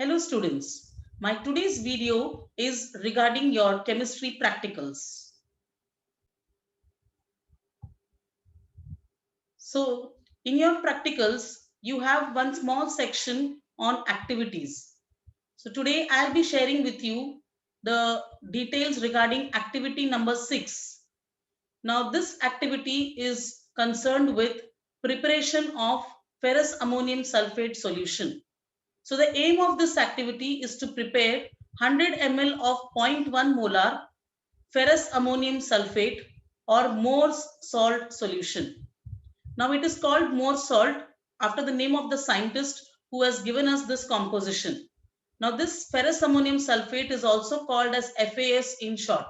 Hello students, my today's video is regarding your chemistry practicals. So in your practicals, you have one small section on activities. So today I'll be sharing with you the details regarding activity number 6. Now this activity is concerned with preparation of ferrous ammonium sulfate solution. So the aim of this activity is to prepare 100 ml of 0.1 molar ferrous ammonium sulfate or Moore's salt solution. Now it is called Moore's salt after the name of the scientist who has given us this composition. Now this ferrous ammonium sulfate is also called as FAS in short.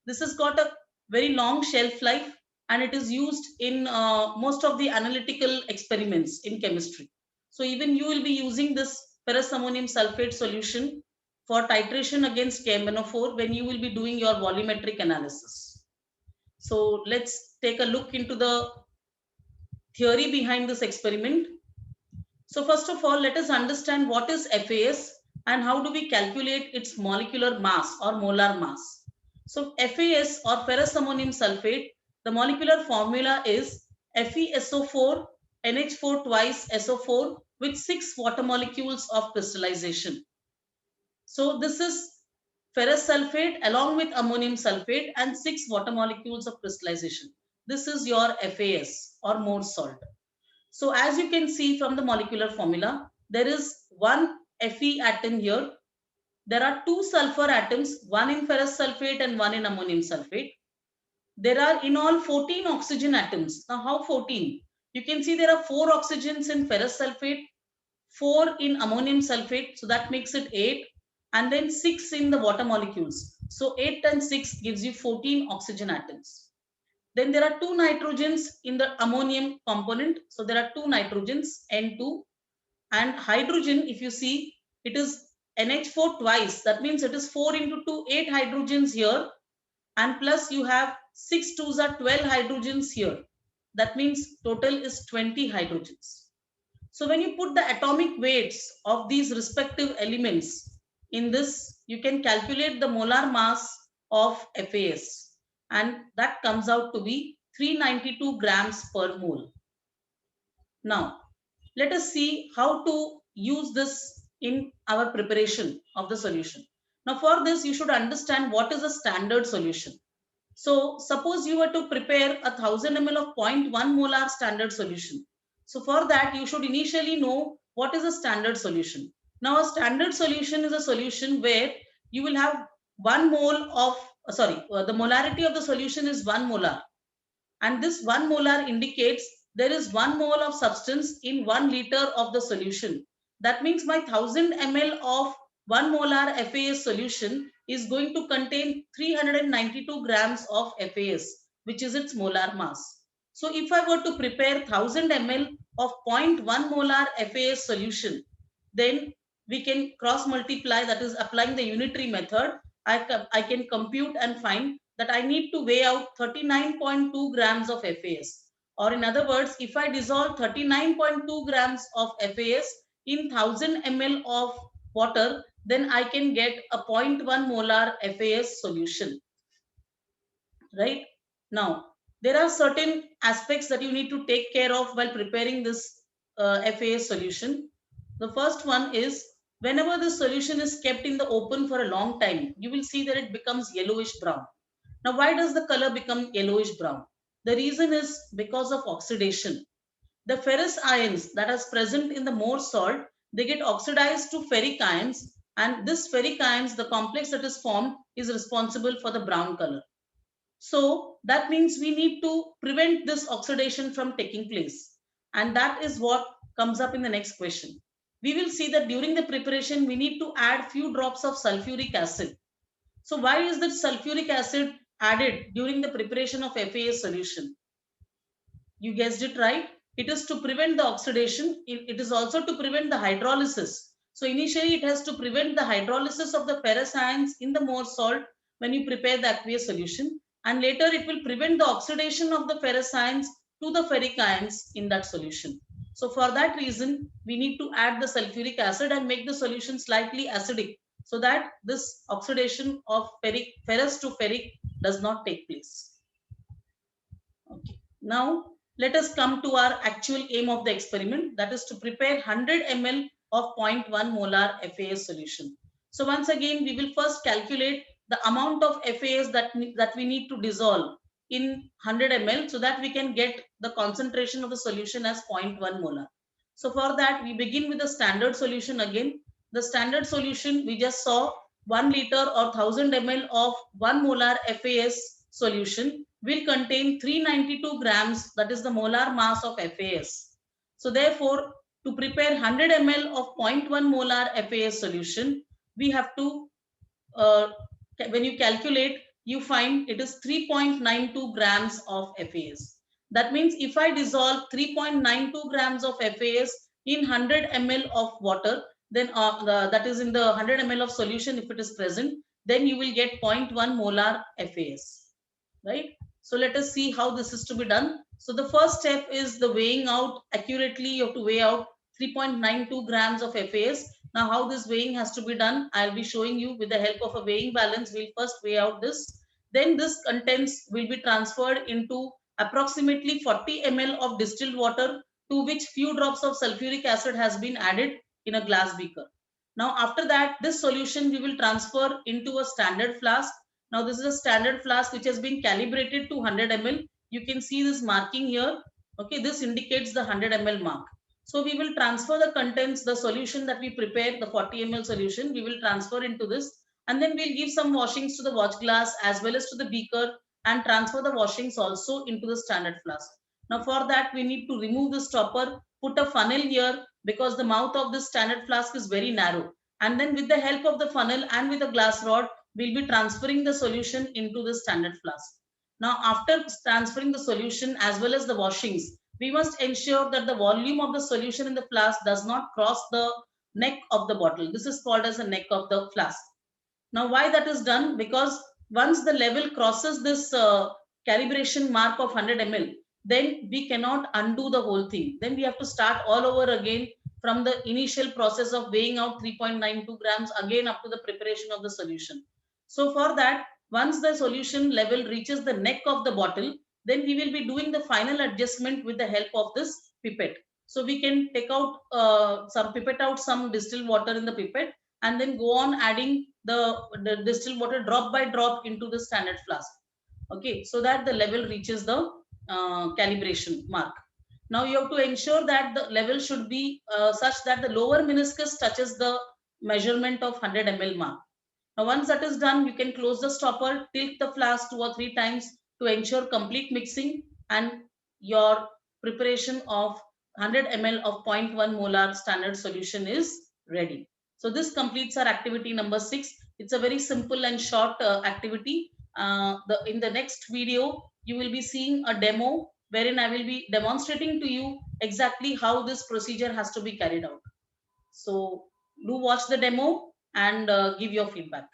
This has got a very long shelf life and it is used in most of the analytical experiments in chemistry. So even you will be using this ferrous ammonium sulfate solution for titration against KMnO4 when you will be doing your volumetric analysis. So let's take a look into the theory behind this experiment. So first of all, let us understand what is FAS and how do we calculate its molecular mass or molar mass. So FAS or ferrous ammonium sulfate, the molecular formula is FeSO4 NH4 twice SO4 with 6 water molecules of crystallization. So this is ferrous sulfate along with ammonium sulfate and 6 water molecules of crystallization. This is your FAS or Moore's salt. So as you can see from the molecular formula, there is one Fe atom here. There are two sulfur atoms, one in ferrous sulfate and one in ammonium sulfate. There are in all 14 oxygen atoms. Now how 14? You can see there are 4 oxygens in ferrous sulfate, 4 in ammonium sulfate, so that makes it 8, and then 6 in the water molecules. So 8 and 6 gives you 14 oxygen atoms. Then there are 2 nitrogens in the ammonium component. So there are 2 nitrogens, N2, and hydrogen, if you see, it is NH4 twice. That means it is 4 into 2, 8 hydrogens here, and plus you have 6 2s are 12 hydrogens here. That means total is 20 hydrogens. So when you put the atomic weights of these respective elements in this, you can calculate the molar mass of FAS, and that comes out to be 392 grams per mole. Now, let us see how to use this in our preparation of the solution. Now, for this, you should understand what is a standard solution. So, suppose you were to prepare 1000 ml of 0.1 molar standard solution. So, for that, you should initially know what is a standard solution. Now, a standard solution is a solution where you will have 1 mole of, the molarity of the solution is 1 molar. And this 1 molar indicates there is 1 mole of substance in 1 liter of the solution. That means my 1000 ml of 1 molar FAS solution is going to contain 392 grams of FAS, which is its molar mass. So if I were to prepare 1000 ml of 0.1 molar FAS solution, then we can cross multiply, that is applying the unitary method. I can compute and find that I need to weigh out 39.2 grams of FAS. Or in other words, if I dissolve 39.2 grams of FAS in 1000 ml of water, then I can get a 0.1 molar FAS solution. Right? Now, there are certain aspects that you need to take care of while preparing this FAS solution. The first one is whenever the solution is kept in the open for a long time, you will see that it becomes yellowish brown. Now, why does the color become yellowish brown? The reason is because of oxidation. The ferrous ions that are present in the Moore's salt, they get oxidized to ferric ions, and this ferric ions, the complex that is formed, is responsible for the brown color. So that means we need to prevent this oxidation from taking place. And that is what comes up in the next question. We will see that during the preparation, we need to add few drops of sulfuric acid. So why is that sulfuric acid added during the preparation of FAS solution? You guessed it right. It is to prevent the oxidation. It is also to prevent the hydrolysis. So initially it has to prevent the hydrolysis of the ferrous ions in the Moore's salt when you prepare the aqueous solution. And later it will prevent the oxidation of the ferrous ions to the ferric ions in that solution. So for that reason, we need to add the sulfuric acid and make the solution slightly acidic so that this oxidation of ferrous to ferric does not take place. Okay. Now let us come to our actual aim of the experiment, that is to prepare 100 ml of 0.1 molar FAS solution. So once again, we will first calculate the amount of FAS that we need to dissolve in 100 ml so that we can get the concentration of the solution as 0.1 molar. So for that, we begin with the standard solution again. The standard solution we just saw, 1 liter or 1000 ml of 1 molar FAS solution will contain 392 grams, that is the molar mass of FAS. So therefore, to prepare 100 ml of 0.1 molar FAS solution, we have to, when you calculate, you find it is 3.92 grams of FAS. That means if I dissolve 3.92 grams of FAS in 100 ml of water, then that is in the 100 ml of solution, if it is present, then you will get 0.1 molar FAS, right? So let us see how this is to be done. So the first step is the weighing out accurately. You have to weigh out 3.92 grams of FAS. Now how this weighing has to be done, I'll be showing you with the help of a weighing balance. We'll first weigh out this. Then this contents will be transferred into approximately 40 ml of distilled water, to which few drops of sulfuric acid has been added in a glass beaker. Now after that, this solution we will transfer into a standard flask. Now this is a standard flask which has been calibrated to 100 ml. You can see this marking here. Okay, this indicates the 100 ml mark. So we will transfer the contents, the solution that we prepared, the 40 ml solution, we will transfer into this, and then we'll give some washings to the watch glass as well as to the beaker and transfer the washings also into the standard flask. Now for that, we need to remove the stopper, put a funnel here because the mouth of this standard flask is very narrow. And then with the help of the funnel and with a glass rod, we'll be transferring the solution into the standard flask. Now after transferring the solution as well as the washings, we must ensure that the volume of the solution in the flask does not cross the neck of the bottle. This is called as the neck of the flask. Now why that is done? Because once the level crosses this calibration mark of 100 ml, then we cannot undo the whole thing. Then we have to start all over again from the initial process of weighing out 3.92 grams again up to the preparation of the solution. So for that, once the solution level reaches the neck of the bottle, then we will be doing the final adjustment with the help of this pipette. So we can take out pipette out some distilled water in the pipette and then go on adding the distilled water drop by drop into the standard flask. Okay, so that the level reaches the calibration mark. Now you have to ensure that the level should be such that the lower meniscus touches the measurement of 100 ml mark. Now once that is done, you can close the stopper, tilt the flask 2 or 3 times to ensure complete mixing, and your preparation of 100 ml of 0.1 molar standard solution is ready. So this completes our activity number 6. It's a very simple and short activity. In the next video, you will be seeing a demo wherein I will be demonstrating to you exactly how this procedure has to be carried out. So do watch the demo and give your feedback.